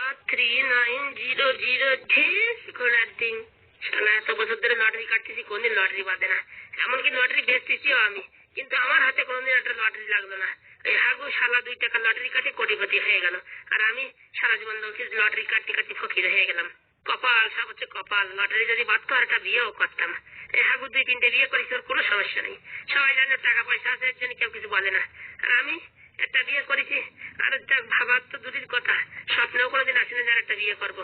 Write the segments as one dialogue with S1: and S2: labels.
S1: 3900 ঠেস ঘোড়ার দিন। শালা এত বছর ধরে লটারি কাটতেছি, কোনদিন লটারি বাদে না। এমনকি লটারি বেচতেছিও আমি, কিন্তু আমার হাতে কোনদিন একটা লটারি লাগলো না। এই হাগু শালা 2 টাকা লটারি কাটে কোটিপতি হয়ে গেল, আর আমি সারা জীবন লটারি কাটতে কাটতে ফকির হয়ে গেলাম। কপাল, সব হচ্ছে কপাল। লটারি যদি বাদতো আর একটা বিয়েও করতাম। এই হাগু 2-3টে বিয়ে করেছি, ওর কোনো সমস্যা নেই। সবাই জানে টাকা পয়সা আছে, এর জন্য কেউ কিছু বলে না। আর আমি একটা বিয়ে করেছি, আর ভাবার তো দূরের কথা, স্বপ্নেও কোনোদিন আসেনি যে একটা বিয়ে করবো।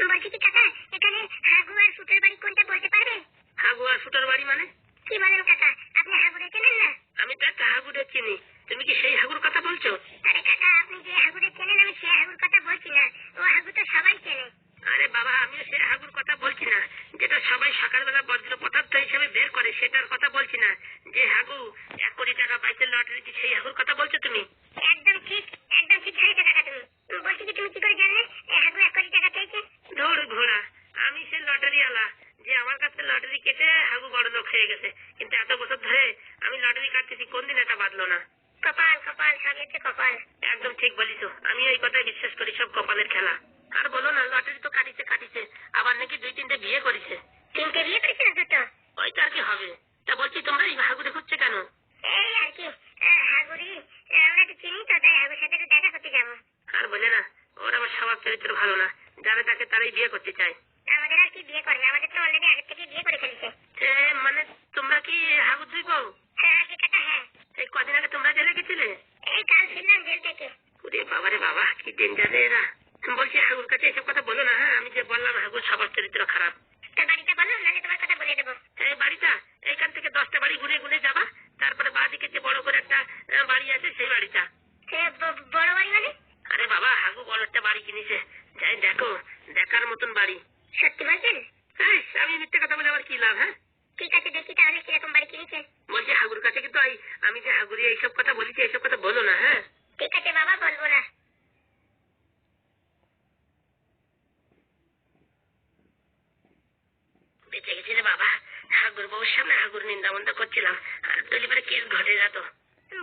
S2: বলছি কি কাকা, এখানে হাগু আর ফুটোর বাড়ি কোনটা বলতে পারবে?
S1: হাগু আর ফুটোর বাড়ি মানে?
S2: কি বলেন কাকা, আপনি হাগুরে চেনেন না?
S1: আমি তো একটা হাগুরে চিনি। তুমি কি সেই হাগুর কথা বলছো?
S2: আরে কাকা, আপনি যে হাগুরে চেনেন, আমি সেই হাগুর কথা বলছি না। ও হাগু তো সবাই চেনে।
S1: আরে বাবা, আমিও সেই হাগুর কথা বলছি না। যেটা সবাই সকালবেলা বজ্র পদার্থ হিসেবে বের করে সেটার কথা বলছি না। যে হাগু 1 কোটি টাকা পাইছে লটারি, সেই হাগুর কথা বলছো তুমি?
S2: একদম ঠিক, একদম ঠিক ধরেছো কাকা তুমি। বলছি কি, তুমি কি করে জানলে হাগু 1 কোটি টাকা পেয়েছে?
S1: ধুর ঘোড়া, আমি সে লটারি আলা যে আমার কাছে লটারি কেটে হাগু বড় লোক হয়ে গেছে। কিন্তু এত বছর ধরে আমি লটারি কাটতেছি, কোনদিন এটা বাদলো না।
S2: কপাল কপাল, সব হচ্ছে কপাল।
S1: একদম ঠিক বলিস। আমি এই কথাই বিশ্বাস করি, সব কপালের খেলা। আর বলো না, লটারি তো কাটিছে, আবার নাকি 2-3টে বিয়ে করেছে।
S2: 3টে বিয়ে করেছে না 2টো?
S1: ওই তো আর কি হবে। তা বলছি, তোমরা এই হাগুরে খুঁজছে কেন?
S2: এই আর কি, হাগুরি আমরা একটু চিনি তো, তাই হাগুর সাথে একটু দেখা করতে যাবো।
S1: আর বলে না, ওর আমার স্বভাব চরিত্র ভালো না। যারা তাকে তারাই বিয়ে করতে চায়।
S2: আমাদের আর কি বিয়ে করবে? আমাদের তো অলরেডি আগে থেকে বিয়ে করে ফেলেছে।
S1: মানে তোমরা কি হাগু 2 বউ?
S2: হ্যাঁ আগে কাকা, হ্যাঁ।
S1: এই কদিন আগে তোমরা জেলে গেছিলে?
S2: এই কাল ফিরলাম জেল থেকে।
S1: ওরে বাবারে বাবা, কি ডেঞ্জার এরা। বলছি, হাগুর কাছে এসব কথা বলো না। হ্যাঁ, আমি যে বললাম হাগুর স্বভাব চরিত্র খারাপ।
S2: তোর বাড়িটা বলো, নাহলে তোমার কথা বলে দেবো।
S1: এই বাড়িটা, এইখান থেকে 10টা বাড়ি ঘুরে ঘুরে যাবা, তারপরে বাঁদিকে যে বড় করে একটা বাড়ি আছে, সেই বাড়িটা।
S2: বড় বাড়ি মানে?
S1: আরে বাবা, হাগু বড় একটা বাড়ি কিনেছে, যাই দেখো, দেখার মতন বাড়ি।
S2: সত্যি বলছেন?
S1: আমি মিথ্যে কথা বলে আবার কি লাভ? হ্যাঁ
S2: ঠিক আছে, দেখি তাহলে কিরকম বাড়ি কিনেছে।
S1: বলছি, হাগুর কাছে কিন্তু আমি যে হাগুরি এইসব কথা বলেছি, এইসব কথা বলো না। হ্যাঁ
S2: ঠিক আছে বাবা, বলবো না।
S1: বেঁচে গেছি রে বাবা। হাগুর বউর সামনে হাগুর নিন্দামন্দা করছিলাম, আর দুলিবারে কেস ঘটে যেত।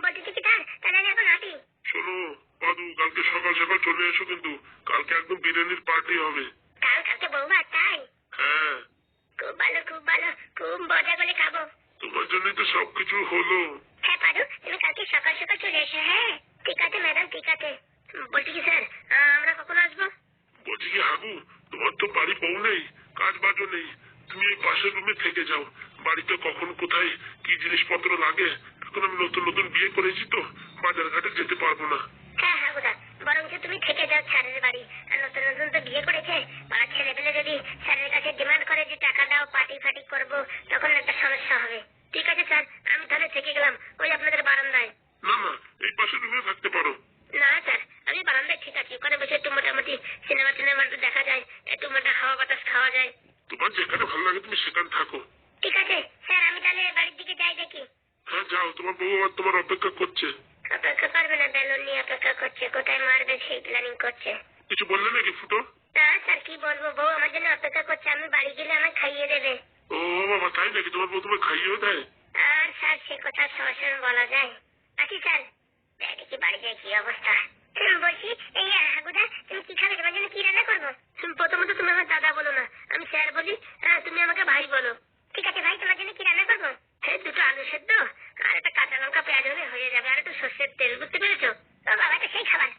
S2: বলছি কি তাহলে আমি এখন আসি।
S3: শোনো পাদু, কালকে সকাল সকাল চলে এসো, কিন্তু কালকে একদম বিরিয়ানির পার্টি হবে।
S2: কালকে বৌভাত? তাই?
S3: হ্যাঁ,
S2: খুব ভালো, খুব ভালো, খুব মজা করে খাবো।
S3: তোমার জন্যই তো সবকিছু হলো।
S2: হ্যাঁ পাদু, তুমি কালকে সকাল সকাল চলে এসো। হ্যাঁ ঠিক আছে ম্যাডাম, ঠিক আছে।
S1: বলছি কি স্যার, আমরা কখন আসবো?
S3: বলছি কি হাগু, তোমার তো বাড়ি বউ নেই, কাজ বাজও নেই, তুমি এই পাশের রুমে থেকে যাও। বাড়িতে কখন কোথায় কি জিনিসপত্র লাগে, এখন আমি নতুন নতুন বিয়ে করেছি তো, বাজার ঘাটে যেতে পারবো না।
S2: হ্যাঁ হাগুদা, বরঞ্চ তুমি থেকে যাও স্যারের বাড়ি। আর নতুন নতুন তো বিয়ে করেছে, পাড়ার ছেলেপেলে যদি স্যারের কাছে ডিমান্ড করে যে টাকা দাও, পার্টি ফাটি করবো, তখন একটা সমস্যা হবে।
S1: ঠিক আছে স্যার, আমি তাহলে থেকে গেলাম ওই আপনাদের বারান্দায়।
S3: না না, এই পাশের রুমে থাকতে পারো।
S1: না স্যার, আমি বারান্দায় ঠিক আছি। ওখানে বসে একটু মোটামুটি সিনেমা টিনেমা দেখা যায়, একটু মোটা হাওয়া বাতাস খাওয়া যায়।
S3: তোমার যেখানে ভালো লাগে তুমি সেখানে থাকো।
S2: ঠিক আছে স্যার, আমি তাহলে বাড়ির দিকে যাই দেখি।
S3: হ্যাঁ যাও, তোমার বউ আবার তোমার অপেক্ষা করছে।
S2: অপেক্ষা করবে না, বেলুন নিয়ে অপেক্ষা করছে, কোথায় মারবে সেই প্ল্যানিং করছে।
S3: কিছু বললে নাকি ফুটো?
S2: না স্যার, কি বলবো, বউ আমার জন্য অপেক্ষা করছে, আমি বাড়ি গেলে আমায় খাইয়ে দেবে।
S3: ও বাবা, তাই নাকি? তোমার বউ তোমার খাইয়েও দেয়?
S2: আর স্যার সে কথা সরাসরি বলা যায়? আচ্ছা স্যার, দেখি বাড়ি যায় কি অবস্থা। বলছি এই হাগুদা, তুমি কি খাবে? তোমার জন্য কি রান্না করবো?
S1: প্রথমত তুমি আমার দাদা বলো না, আমি স্যার বলি। তুমি আমাকে ভাই বলো।
S2: ঠিক আছে ভাই, তোমার জন্য কি রান্না করবো?
S1: এই 2টো আলু সেদ্ধ আর একটা কাঁচা লঙ্কা পেঁয়াজ হলে হয়ে যাবে, আর একটু সর্ষের তেল। বুঝতে পেরেছো?
S2: ও বাবা, তো সেই খাবার।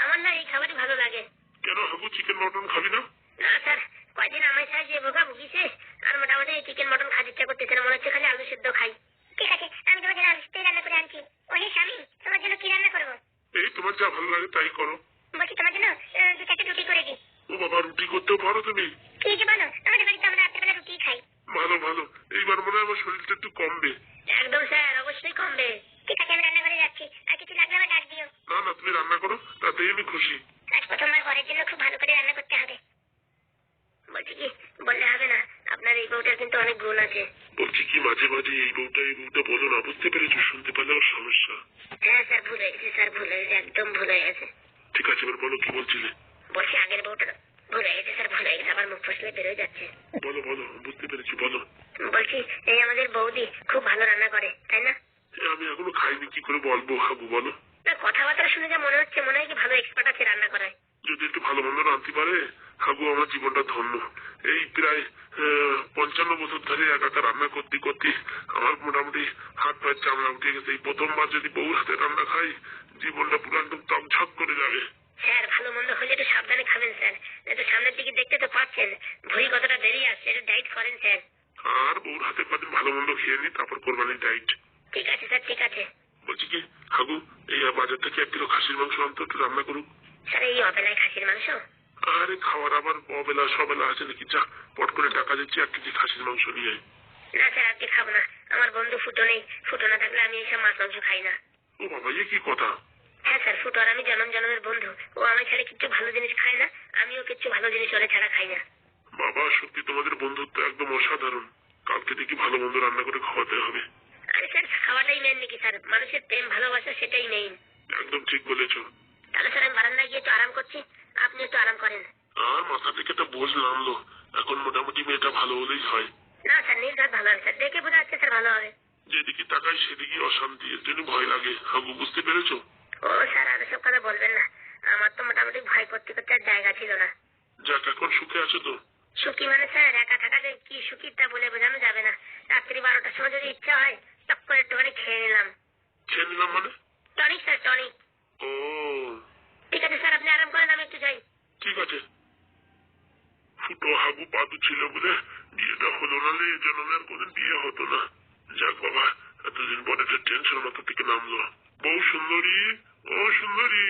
S1: আমার না এই খাবারই ভালো লাগে।
S3: কেন হাগু, চিকেন মটন খাবি না?
S1: না স্যার, কয়দিন আমার সাথে যে ভোগা ভুগিছে, আর মোটামুটি চিকেন মটন খাওয়ার ইচ্ছা করতেছে না, মনে হচ্ছে খালি আলু সেদ্ধ খাই।
S2: ঠিক আছে, আমি তোমার জন্য আলু সেদ্ধ রান্না করে আনছি। ওহে স্বামী, তোমার জন্য কি রান্না করবো?
S3: এই তোমার যা ভালো লাগে তাই করো।
S2: বলছি তোমার জন্য 2-4টে রুটি করে দিই।
S3: ও বাবা, রুটি করতেও পারো তুমি?
S2: কি যে বলো, আমাদের বাড়িতে আমরা রাত্রেবেলা রুটি খাই।
S3: ভালো ভালো, এইবার মনে হয় আমার শরীরটা একটু কমবে।
S1: একদম স্যার, অবশ্যই কমবে।
S2: ঠিক আছে, আমি রান্না করে যাচ্ছি, আর কিছু লাগলে আমার ডাক দিও।
S3: না না, তুমি রান্না করো, তাতেই আমি খুশি।
S2: আজ প্রথমবার ঘরের জন্য খুব ভালো করে রান্না করতে হবে।
S1: বলছি কি, বললে হবে না, আপনার এই বউটার কিন্তু অনেক গুণ আছে।
S3: বলছি কি, মাঝে মাঝে এই বউটা বলো না, বুঝতে পেরেছো? শুনতে পারলে আমার সমস্যা।
S1: হ্যাঁ স্যার, ভুল হয়ে গেছে, স্যার ভুল হয়ে গেছে, একদম ভুল হয়ে গেছে।
S3: ঠিক আছে, এবার বলো কি বলছিলে।
S1: বলছি আগের বউটা ভুল হয়ে গেছে স্যার, ভুল হয়ে গেছে, আবার মুখ ফসলে বেরোয় যাচ্ছে।
S3: বলো বলো, বুঝতে পেরেছি, বলো।
S1: বলছি এই আমাদের বৌদি খুব ভালো রান্না করে, তাই না?
S3: আমি এখনো খাইনি, কি করে বলবো হাগু, বলো।
S1: না, কথাবার্তা শুনে যা মনে হচ্ছে, মনে হয় কি ভালো এক্সপার্ট আছে রান্না করায়।
S3: যদি একটু ভালো মন্দ আনতে পারে হাগু আমার জীবনটা ধন্য। এই প্রায় 55 বছর ধরে একা একা রান্না করতে করতে আমার মোটামুটি হাত পায়ের চামড়া উঠে গেছে। এই প্রথমবার যদি বউর হাতে রান্না খাই জীবনটা পুরো একদম চকঝক করে যাবে।
S1: স্যার ভালো মন্দ হলে একটু সাবধানে খাবেন স্যার, একটু সামনের দিকে দেখতে তো পাচ্ছেন ভুঁড়ি কতটা বেরিয়ে আসছে, একটু ডাইট করেন স্যার।
S3: আর বউর হাতে কদিন ভালো মন্দ খেয়ে নি, তারপর কোরবানির ডাইট।
S1: ঠিক আছে স্যার, ঠিক আছে।
S3: বলছি কি হাগু, এই বাজার থেকে 1 কিলো খাসির মাংস আনতো, একটু রান্না করুক।
S1: স্যার এই অবেলায় খাসির মাংস?
S3: আরে খাওয়ার আবার অবেলা সবেলা আছে নাকি? যা পট করে টাকা দিচ্ছি 1 কেজি খাসির মাংস নিয়ে।
S1: না স্যার আজকে খাবো না, আমার বন্ধু ফুটো নেই, ফুটো না থাকলে আমি এইসব মাছ মাংস খাই না।
S3: ও বাবা, এ কি কথা?
S1: হ্যাঁ স্যার, ফুটো আর আমি জনম জনমের বন্ধু, ও আমি ছাড়া কিচ্ছু ভালো জিনিস খায় না, আমিও কিচ্ছু ভালো জিনিস ওরে ছাড়া খাই না।
S3: বাবা সত্যি তোমাদের বন্ধুত্ব একদম অসাধারণ। কালকে দেখি ভালো মন্দ রান্না করে খাওয়াতে হবে।
S1: আরে স্যার খাওয়াটাই মেন নাকি স্যার? মানুষের প্রেম ভালোবাসা সেটাই মেইন।
S3: একদম ঠিক বলেছো।
S1: তাহলে স্যার আমি বারান্দায় গিয়ে একটু আরাম করছি, আপনি একটু আরাম করেন।
S3: আর মাথা থেকে একটা বোঝ নামলো, এখন মোটামুটি মেয়েটা ভালো হলেই হয়।
S1: না স্যার নির্ঘাত ভালো হবে স্যার, দেখে বোঝা যাচ্ছে স্যার ভালো হবে।
S3: যেদিকে তাকাই সেদিকে অশান্তি, এর জন্য ভয় লাগে। হাগু বুঝতে পেরেছো?
S1: ও স্যার আর সব কথা বলবেন না, আমার তো মোটামুটি ভয় করতে করতে আর জায়গা ছিল না।
S3: যাক এখন সুখে আছো তো?
S1: সুখী মানে স্যার একা থাকাকে কি সুখী তা বলে বোঝানো যাবে না। রাত্রি 12টার সময় যদি ইচ্ছা হয় টক করে একটুখানি খেয়ে নিলাম।
S3: খেয়ে নিলাম মানে?
S1: Tonic sir tonic.
S3: ও
S1: ঠিক আছে স্যার আপনি আরাম করেন, আমি একটু যাই।
S3: ঠিক আছে। ফুটো হাগু পাদু ছিল বলে বিয়েটা হলো, নাহলে এই জন্মে আর কোনদিন বিয়ে হতো না। যাক বাবা, এতদিন পরে একটা টেনশন মাথা থেকে নামলো। বউ সুন্দরী, ও সুন্দরী,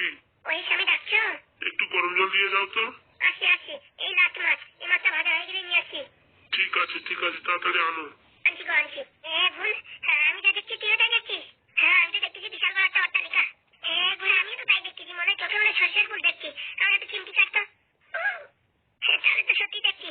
S2: ওই স্বামী ডাকছো?
S3: একটু গরম জল দিয়ে যাও তো।
S2: আসি আসি, এই লাট মাছ, এই মাছটা ভাজা হয়ে গেলে নিয়ে আসি।
S3: ঠিক আছে ঠিক আছে, তাড়াতাড়ি আনো।
S2: আনছি গো আনছি। ভুল, হ্যাঁ আমি যা দেখছি তুইও তাই দেখছিস? হ্যাঁ আমি তো দেখতেছি বিশাল বড় একটা অট্টালিকা। ভুল আমিও তো তাই দেখতেছি, মনে হয় চোখে মনে হয় সর্ষের ফুল দেখছি। আমার একটু চিমটি কাটতো। তাহলে তো সত্যি দেখছি।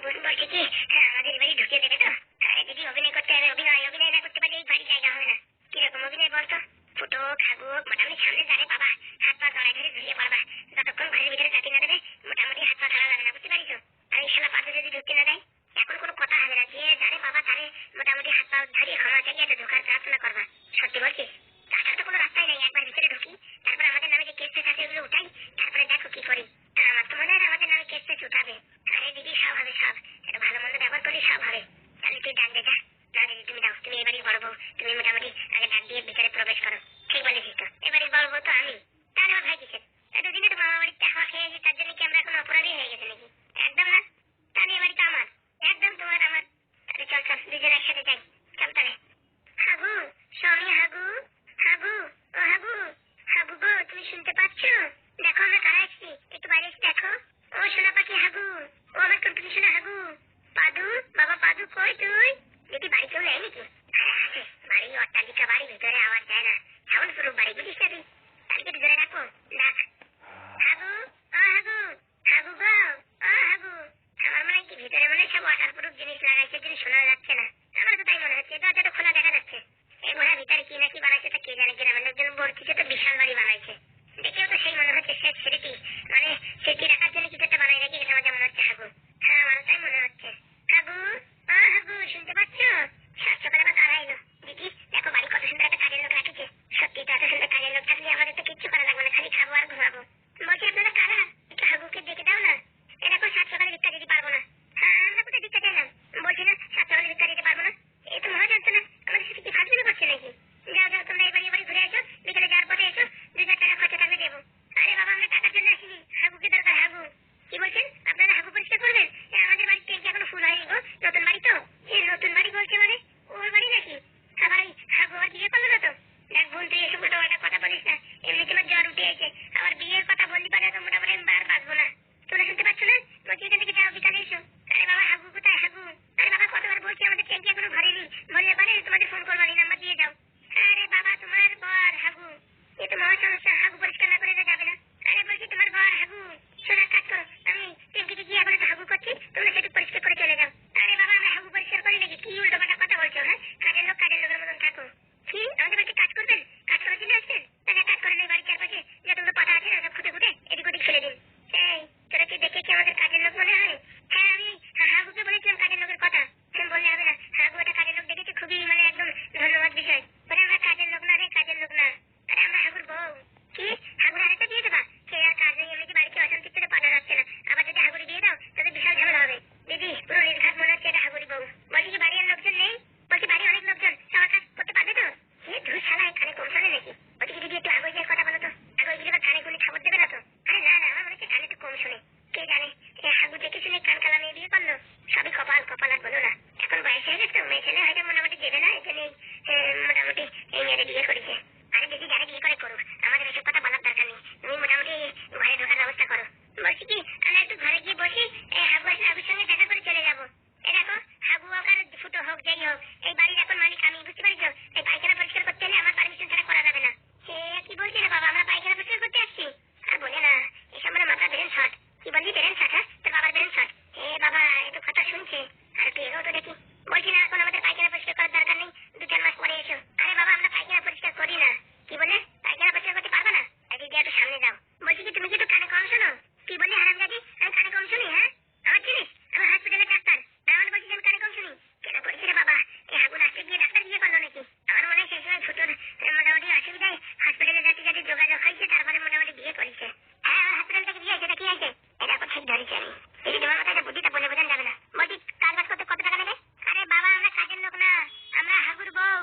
S2: ভুল বলছি কি, হ্যাঁ আমাদের বাড়ি ঢুকিয়ে দেবে তো? আরে যদি অভিনয় করতে হবে, অভিনয় না করতে পারলে এই বাড়ি জায়গা হবে না। কিরকম অভিনয় বলতো? ফুটো খাবো মোটামুটি সামনে যারে পাবা হাত পা জড়াই ধরে ঝুলিয়ে পড়বা, যতক্ষণ ঘরের ভিতরে জাতি না দেবে মোটামুটি হাত পা ধরা যাবে না, বুঝতে পারিস? আর এই শালা পাশে যদি ঢুকতে না দেয় এখন কোনো কথা হবে না, যে যারে পাবা তারে মোটামুটি হাত পা ধরিয়ে ক্ষমা চাইয়ে একটা ঢোকার প্রার্থনা করবা। সত্যি বলছিস? তাছাড়া তো কোনো রাস্তাই নাই, একবার ভিতরে ঢুকি তারপর আমাদের নামে যে কেস ফেস আছে ওগুলো উঠাই, তারপরে দেখো কি করি। আমার তো মনে হয় আমাদের নামে কেস ফেস উঠাবে। আরে দিদি সব হবে সব, একটু ভালো মন্দ ব্যবহার করলে সব হবে। তাহলে তুই ডাক দে যা। না দিদি তুমি দাও, তুমি এবারই বড় বউ, তুমি মোটামুটি আগে ডাক দিয়ে ভিতরে প্রবেশ করো। ঠিক বলেছিস তো, এবারে বড় বউ তো আমি। তাহলে আমার ভাই কিসের? এতদিনে তো মামা বাড়িতে হাওয়া খেয়ে গেছি, তার জন্য কি আমরা এখন অপরাধী হয়ে গেছে নাকি? একদম না, তাহলে এবারে তো আমার, একদম তোমার আমার। তাহলে চল চল দুজনে একসাথে যাই, চল তাহলে। হাগু, স্বামী হাগু, হাগু, ও হাগু, হাগু গো তুমি শুনতে পাচ্ছ? দেখো আমরা কারা এসছি, একটু বাইরে এসে দেখো। ও সোনা পাখি হাগু, ও আমার টুনটুনি সোনা হাগু। পাদু, বাবা পাদু কই তুই? দেখি বাড়ি কেউ নেই নাকি? আরে আছে, বাড়ি অট্টালিকা বাড়ি, ভিতরে আওয়াজ যায় না, সাউন্ড প্রুফ বাড়ি, বুঝিস না তুই? তাহলে একটু জোরে ডাকো, ডাক। হাগু, ও হাগু, হাগু গো, ও জানে হাগু দেখে শুনে কান কালা মেয়ে বিয়ে করলো। সবই কপাল, কপাল আর বলো না। এখন বয়স হয়ে গেছে তো, মেয়ে ছেলে হয়তো মোটামুটি দেবে না, এই জন্যই মোটামুটি এই মেয়েদের বিয়ে করেছে। আরে দিদি যারা বিয়ে করে করুক, আমাদের এসব কথা বলার দরকার নেই। তুমি মোটামুটি ঘরে ঢোকার ব্যবস্থা করো। বলছি কি, আমরা একটু ঘরে গিয়ে বসি, হাগু আসলে হাগুর সঙ্গে দেখা করে চলে যাবো। এই দেখো, হাগু হোক আর ফুটো হোক, যেই হোক, এই বাড়ির এখন মালিক আমি, বুঝতে পারছো? এই পায়খানা পরিষ্কার করতে হলে আমার পারমিশন ছাড়া করা যাবে না। সে কি বলছি রে বাবা, আমরা পায়খানা পরিষ্কার করতে আসছি? আর বলে না, এসব মানে মাথা ব্রেন শর্ট। কি বললি ব্রেন শর্ট? হ্যাঁ, তোর বাবার ব্রেন শর্ট। এ বাবা, একটু কথা শুনছে। আর একটু এগোও তো দেখি। বলছি না, এখন আমাদের পায়খানা পরিষ্কার করার দরকার নেই, 2-4 মাস পরে এসো। আরে বাবা, আমরা পায়খানা পরিষ্কার করি না। কি বলে? পায়খানা পরিষ্কার করতে পারবে না? দিদি একটু সামনে যাও। বলছি কি, তুমি কি একটু কানে কম শোনো? কি বললি হারামজাদি? আমি কানে কম শুনি? হ্যাঁ, আমার চিনিস? আমি হসপিটালের ডাক্তার। আমার বলছিস আমি কানে কম শুনি? কেন করেছি রে বাবা? এই হাগু নাচতে গিয়ে ডাক্তার বিয়ে করলো নাকি? আমার মনে হয় সেই সময় ফুটোর মোটামুটি অসুবিধায় হসপিটালে যাতে যাতে যোগাযোগ হয়েছে, তারপরে মোটামুটি বিয়ে করেছে। হ্যাঁ, আমার হসপিটাল থেকে বিয়ে হয়েছে, তা কি হয়েছে? এটা তো ঠিক ধরেছি আমি। এই তোমার মাথায় বুদ্ধিটা বলে বোঝানো যাবে না। বলছি, কাজ বাজ করতে কত টাকা নেবে? আরে বাবা, আমরা কাজের লোক না, আমরা হাগুর বউ।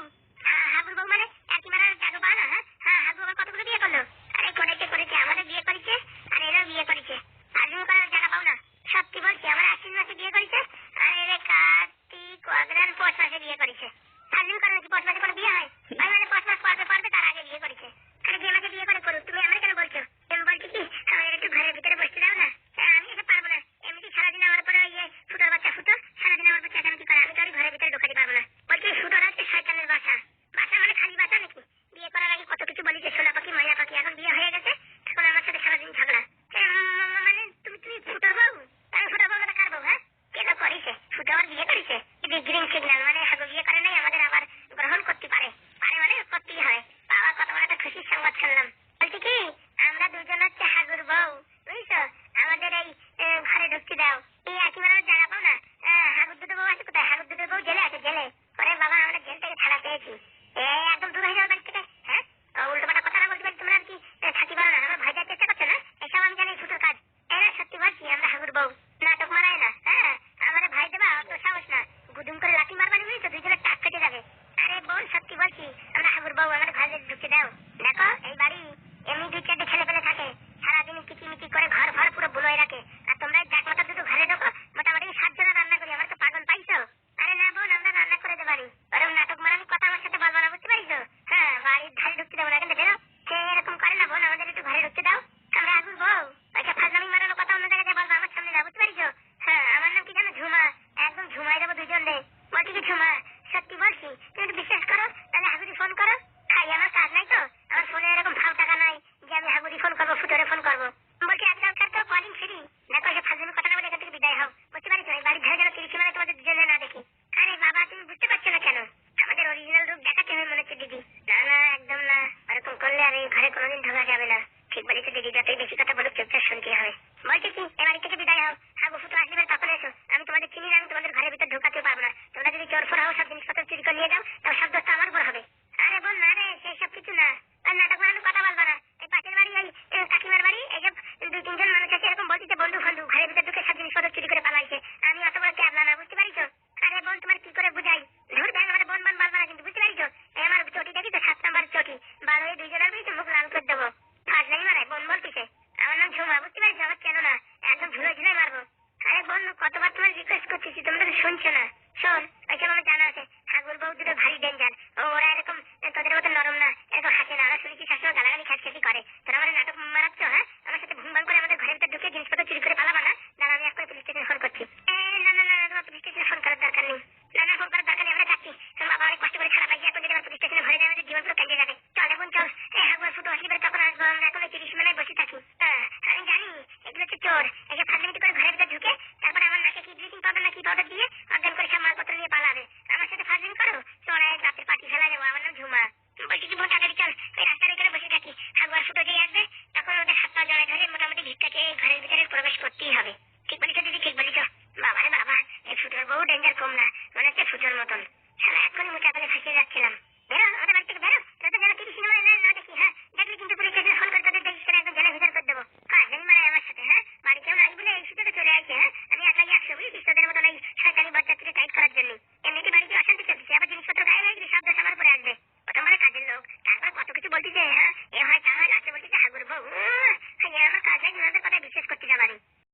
S2: হাগুর বউ মানে একই মারার জাগো পা না? হ্যাঁ, হাগু আবার কতগুলো বিয়ে করলো? আরে করেছে করেছে, আমাদের বিয়ে করেছে আর এরাও বিয়ে করেছে। হাজুর করার জায়গা পাও না। সত্যি বলছি, আমার আশ্বিন মাসে বিয়ে করেছে আর এরা কার্তিক অগ্রহায়ণ পৌষ মাসে বিয়ে করেছে। হাজুর করার নাকি পৌষ মাসে কোনো বিয়ে হয়? ভাই মানে পৌষ মাস পড়বে পড়বে, তার আগে বিয়ে করেছে। আরে যে মাসে বিয়ে করে করুক, তুমি আমার কেন বলছো? তুমি বলছি কি, আমাদের একটু ঘরের ভিতরে বসতে দাও না? আমি এসে পারবো না। এমনিতে সারাদিন আমার পরে ইয়ে ফুটোর বাচ্চা ফুটো সারাদিন আমার উপর চেঁচামেচি করে, আমি তো আর ঘরের ভিতরে ঢোকাতে পারবো না। বলছি, ফুটোর হচ্ছে শয়তানের বাসা। বাসা মানে খালি বাসা নাকি? বিয়ে করার আগে কত কিছু বলি যে সোনা পাখি ময়না পাখি, এখন বিয়ে হয়ে গেছে, এখন আমার সাথে সারাদিন ঝগড়া। মানে তুমি তুমি ফুটোর বউ? আমি ফুটোর বউ না কার বউ? হ্যাঁ, কে তো করেছে? ফুটো আবার বিয়ে করেছে? এটা গ্রিন সিগন্যাল, মানে হাগু বিয়ে করে নাই, আমাদের আবার গ্রহণ করতে পারে। পারে মানে করতেই হয়। বাবা, কত বড় একটা খুশির সংবাদ শুনলাম। বলছি কি, আমরা দুজন হচ্ছে হাগুর বউ, বুঝছো? আমাদের এই ঘরে ঢুকতে দাও। এই একই মানে জায়গা পাও না? হাগুর দুটো বউ আছে কোথায়? হাগুর দুটো বউ জেলে আছে, জেলে। ওরে বাবা, আমরা জেল থেকে ছাড়া পেয়েছি। একদম দূর হয়ে যাও বাড়ি থেকে। হ্যাঁ, উল্টো পাল্টা কথা না বলতে পারি, তোমরা আর কি থাকি পারো না? আমার ভয় দেওয়ার চেষ্টা করছো না? এসব আমি জানি ফুটোর কাজ। এরা সত্যি বলছি, আমরা হাগুর বউ, নাটক মারায় না। হ্যাঁ, আমাদের ভয় দেবা অত সাহস না। গুদুম করে লাঠি মারবানি বুঝি তো, দুইজনের টাক কেটে যাবে। আরে বোন, সত্যি বলছি, আমরা হাগুর বউ, আমার ঘরে ঢুকতে দাও। দেখো, এই বাড়ি এমনি 2-4টে ছেলে পেলে থাকে, সারাদিন কিচিমিচি করে ঘর ঘর পুরো বুলোয় রাখে। আর তোমরা ডাক মাথা দুটো ঘরে ঢোকো, মোটামুটি 7 জনের রান্না করি। আমার তো পাগল পাইছো? আরে না বোন, আমরা রান্না করে দেবো পারি। ওরকম নাটক মারানি কথা আমার সাথে বলবো না, বুঝতে পারিস? হ্যাঁ, বাড়ির ধারে ঢুকতে দেবো না, কিন্তু বেরো। সে এরকম করে না বোন, আমাদের একটু ঘরে ঢুকতে দাও। আমরা হাগুর বউ, ওইসব ফাজলামি মারানোর কথা অন্য জায়গায় বলবো, আমার সামনে যাও, বুঝতে পারিস? হ্যাঁ, আমার নাম কি জানো? ঝুমা। একদম ঝুমাই দেবো দুজন রে। বলছি কি ঝুমা, সত্যি বলছি, তুমি একটু বিশ্বাস করো, তাহলে হাগুরি ফোন করো। খাই, আমার কাজ নাই তো, আমার ফোনে এরকম ফাও টাকা নাই যে আমি হাগুরি ফোন করবো, ফুটোরে ফোন করবো। বলছি আজকালকার তো কলিং ফ্রি, দেখো সে ফাজলামি কথা না বলে এখান থেকে বিদায় হও, বুঝতে পারিস? এই বাড়ির ধারে যেন তিরিশি মানে তোমাদের দুজনে না দেখি। আরে বাবা, তুমি বুঝতে পারছো না কেন? আমাদের অরিজিনাল রূপ দেখাতে হবে মনে হচ্ছে দিদি। না না, একদম না, এরকম করলে আর এই ঘরে কোনোদিন ঢোকা যাবে না। ঠিক বলেছো দিদি, যতই বেশি কথা বলুক চুপচাপ শুনতে হবে। বলছি কি, এ বাড়ি থেকে বিদায় হও। হাগু ফুটো আসবে তখন এসো। আমি তোমাদের চিনি না, আমি তোমাদের ঘরের ভিতর ঢোকাতেও পারবো না। তোমরা যদি চোর ফোর হও, সব জিনিসপত্র চুরি করে নিয়ে যাও, তাও সব দোষটা আমার উপর হবে। আরে বোন, না রে, সেই সব কিছু না। আর নাটক বানানোর কথা বলবো না। এই পাশের বাড়ি, এই কাকিমার বাড়ি, এইসব 2-3 জন মানুষ আছে এরকম বলছি যে বন্ধু ফন্ধু ঘরের ভিতর ঢুকে সব জিনিসপত্র চুরি করে পালাইছে। আমি অত বড় ক্যাবলা না, বুঝতে পারিস? আরে বোন, তোমার কি করে বুঝাই? ধুর ব্যাং, আমার বোন বোন বলবো না কিন্তু, বুঝতে পারিস? এই আমার চটি দেখি তো, 7 নম্বর চটি, বার হয়ে 2 জনের বেশি মুখ লাল করে দেবো। ফাজলামি মারায় বোন বলতিছে। আমার নাম ঝুমা, বুঝতে পারিস? আমার চেনো না, একদম ঝুলে ঝুলে মারবো। আরে বোন, কতবার তোমার রিকোয়েস্ট করতেছি, তোমরা তো শুনছো না। শোন, ওইসব আমার জানা আছে, হাগুর বউ দুটো ভারী ডেঞ্জার। ওরা এরকম তোদের মতো নরম না, এরকম হাসে না। ওরা শুনেছি সবসময় গালাগালি খ্যাচখ্যাচি করে। তোরা আমার নাটক মারাচ্ছ? হ্যাঁ, আমার সাথে ভুম ভাং করে আমাদের ঘরের ভিতর ঢুকে জিনিসপত্র চুরি করে পালাবা না? দাঁড়া, আমি এখন পুলিশ স্টেশনে ফোন করছি। না না না, তোমার পুলিশ স্টেশনে ফোন করার দরকার নেই। না না, ফোন করার দরকার নেই, আমরা যাচ্ছি। তোমার বাবা অনেক কষ্ট করে ছাড়া পাইছি, এখন যদি আমার পুলিশ স্টেশনে ঘরে যায়, আমাদের জীবন পুরো কেঁদে যাবে। চল এখন চল, এই হাগুর ফুটো আসলে তখন আসবো। আমরা এখন 30 মিনিট বসে থাকি। আমি জানি এগুলো হচ্ছে চোর, এসব ফাজলামি করে ঘরের ভিতর ঢুকে তারপরে আমার নাকে কি ব্লিচিং পাউডার না কি পাউডার দিয়ে অজ্ঞান করে সব মালপত্র নিয়ে পালাবে। আমার সাথে ফাজলামি করো, চল এক রাতের পার্টি ফেলা যাবো। আমার নাম ঝুমা। বলছি কি বোন, তাড়াতাড়ি চল, ওই রাস্তার এখানে বসে থাকি। হাগু আর ফুটো যেই আসবে, তখন ওদের হাত পা জড়ায় ধরে মোটামুটি ভিক্ষাকে ঘরের ভিতরে প্রবেশ করতেই হবে। ঠিক বলিস দিদি, ঠিক বলিস। বাবা রে বাবা, এই ফুটোর বউ ডেঞ্জার কম না, মনে হচ্ছে ফুটোর মতন। সারা এখনই মুখে আপালে ফাঁসিয়ে যাচ্ছিলাম। বেরো, আমাদের বাড়ি থেকে বেরো, তোদের যেন 30 সিনেমায় না দেখি। হ্যাঁ, দেখলি কিন্তু পুলিশ স্টেশনে ফোন করে তোদের দেখিস একদম জেলে ভিতর করে দেবো। ফাজলামি মারায় আমার সাথে। হ্যাঁ, বাড়ি কেউ নাই বলে এই সুযোগে চলে আসছে। হ্যাঁ, আমি একাই 100, বুঝিস? তোদের মতন এই শয়তানি বরযাত্রীকে টাইট করার জন্য। এমনিতে বাড়িতে অশান্তি চলছে, আবার জিনিসপত্র গায়ে হয়ে গেলে সব দোষ আমার উপরে আসবে। প্রথমবারে কাজের লোক, তারপর কত কিছু বলতেছে।